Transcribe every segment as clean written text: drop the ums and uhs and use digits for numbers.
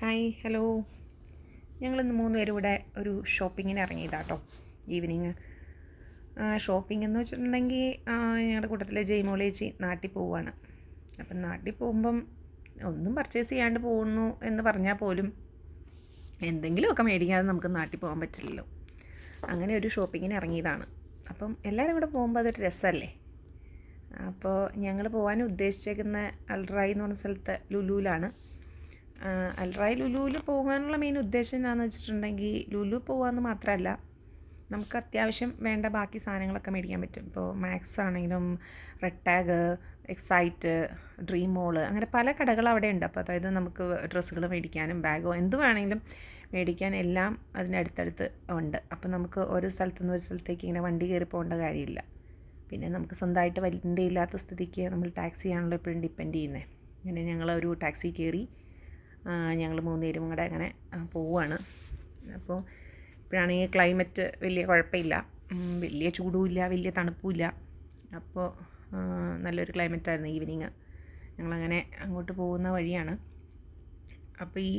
Hi hello. ഞങ്ങളിന്ന് 3 പേരും കൂടെ ഒരു ഷോപ്പിങ്ങിന് ഇറങ്ങിയതാട്ടോ. ഈവനിങ് ഷോപ്പിംഗ് എന്ന് വെച്ചിട്ടുണ്ടെങ്കിൽ ഞങ്ങളുടെ കൂട്ടത്തിലെ ജയ്മോളേച്ചി നാട്ടിൽ പോവുകയാണ്. അപ്പം നാട്ടിൽ പോകുമ്പം ഒന്നും പർച്ചേസ് ചെയ്യാണ്ട് പോകുന്നു എന്ന് പറഞ്ഞാൽ പോലും എന്തെങ്കിലുമൊക്കെ മേടിക്കാതെ നമുക്ക് നാട്ടിൽ പോകാൻ പറ്റില്ലല്ലോ. അങ്ങനെ ഒരു ഷോപ്പിങ്ങിന് ഇറങ്ങിയതാണ്. അപ്പം എല്ലാവരും കൂടെ പോകുമ്പോൾ അതൊരു രസമല്ലേ. അപ്പോൾ ഞങ്ങൾ പോകാൻ ഉദ്ദേശിച്ചേക്കുന്ന അൽറായി എന്ന് പറഞ്ഞ സ്ഥലത്ത് ലുലുവിലാണ്. അൽറായി ലുലുവിൽ പോകാനുള്ള മെയിൻ ഉദ്ദേശം എന്താണെന്ന് വെച്ചിട്ടുണ്ടെങ്കിൽ ലുലു പോകാമെന്ന് മാത്രമല്ല, നമുക്ക് അത്യാവശ്യം വേണ്ട ബാക്കി സാധനങ്ങളൊക്കെ മേടിക്കാൻ പറ്റും. ഇപ്പോൾ മാക്സ് ആണെങ്കിലും റെഡ് ടാഗ്, എക്സൈറ്റ്, ഡ്രീം മോള്, അങ്ങനെ പല കടകൾ അവിടെ ഉണ്ട്. അപ്പോൾ അതായത് നമുക്ക് ഡ്രസ്സുകൾ മേടിക്കാനും ബാഗോ എന്ത് വേണമെങ്കിലും മേടിക്കാൻ എല്ലാം അതിനടുത്തടുത്ത് ഉണ്ട്. അപ്പോൾ നമുക്ക് ഓരോ സ്ഥലത്തുനിന്ന് ഒരു സ്ഥലത്തേക്ക് ഇങ്ങനെ വണ്ടി കയറി പോകേണ്ട കാര്യമില്ല. പിന്നെ നമുക്ക് സ്വന്തമായിട്ട് വണ്ടി ഇല്ലാത്ത സ്ഥിതിക്ക് നമ്മൾ ടാക്സി ആണല്ലോ എപ്പോഴും ഡിപ്പെൻഡ് ചെയ്യുന്നത്. അങ്ങനെ ഞങ്ങളൊരു ടാക്സി കയറി ഞങ്ങൾ 3 പേരും കൂടെ അങ്ങനെ പോവുകയാണ്. അപ്പോൾ ഇപ്പോഴാണെങ്കിൽ ക്ലൈമറ്റ് വലിയ കുഴപ്പമില്ല, വലിയ ചൂടുമില്ല, വലിയ തണുപ്പുമില്ല. അപ്പോൾ നല്ലൊരു ക്ലൈമറ്റായിരുന്നു ഈവനിങ്. ഞങ്ങളങ്ങനെ അങ്ങോട്ട് പോകുന്ന വഴിയാണ്. അപ്പോൾ ഈ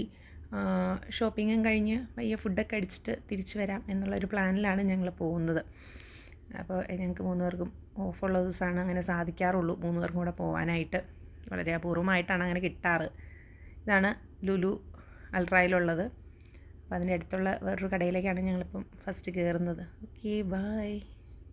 ഷോപ്പിങ്ങും കഴിഞ്ഞ് പയ്യെ ഫുഡൊക്കെ അടിച്ചിട്ട് തിരിച്ച് വരാം എന്നുള്ളൊരു പ്ലാനിലാണ് ഞങ്ങൾ പോകുന്നത്. അപ്പോൾ ഞങ്ങൾക്ക് 3 പേർക്കും ഓഫുള്ള ദിവസമാണ് അങ്ങനെ സാധിക്കാറുള്ളൂ 3 പേർക്കും കൂടെ പോകാനായിട്ട്. വളരെ അപൂർവമായിട്ടാണ് അങ്ങനെ കിട്ടാറ്. ഇതാണ് ലുലു അൽറായിലുള്ളത്. അപ്പോൾ അതിൻ്റെ അടുത്തുള്ള വേറൊരു കടയിലേക്കാണ് ഞങ്ങളിപ്പം ഫസ്റ്റ് കയറുന്നത്. Okay, by.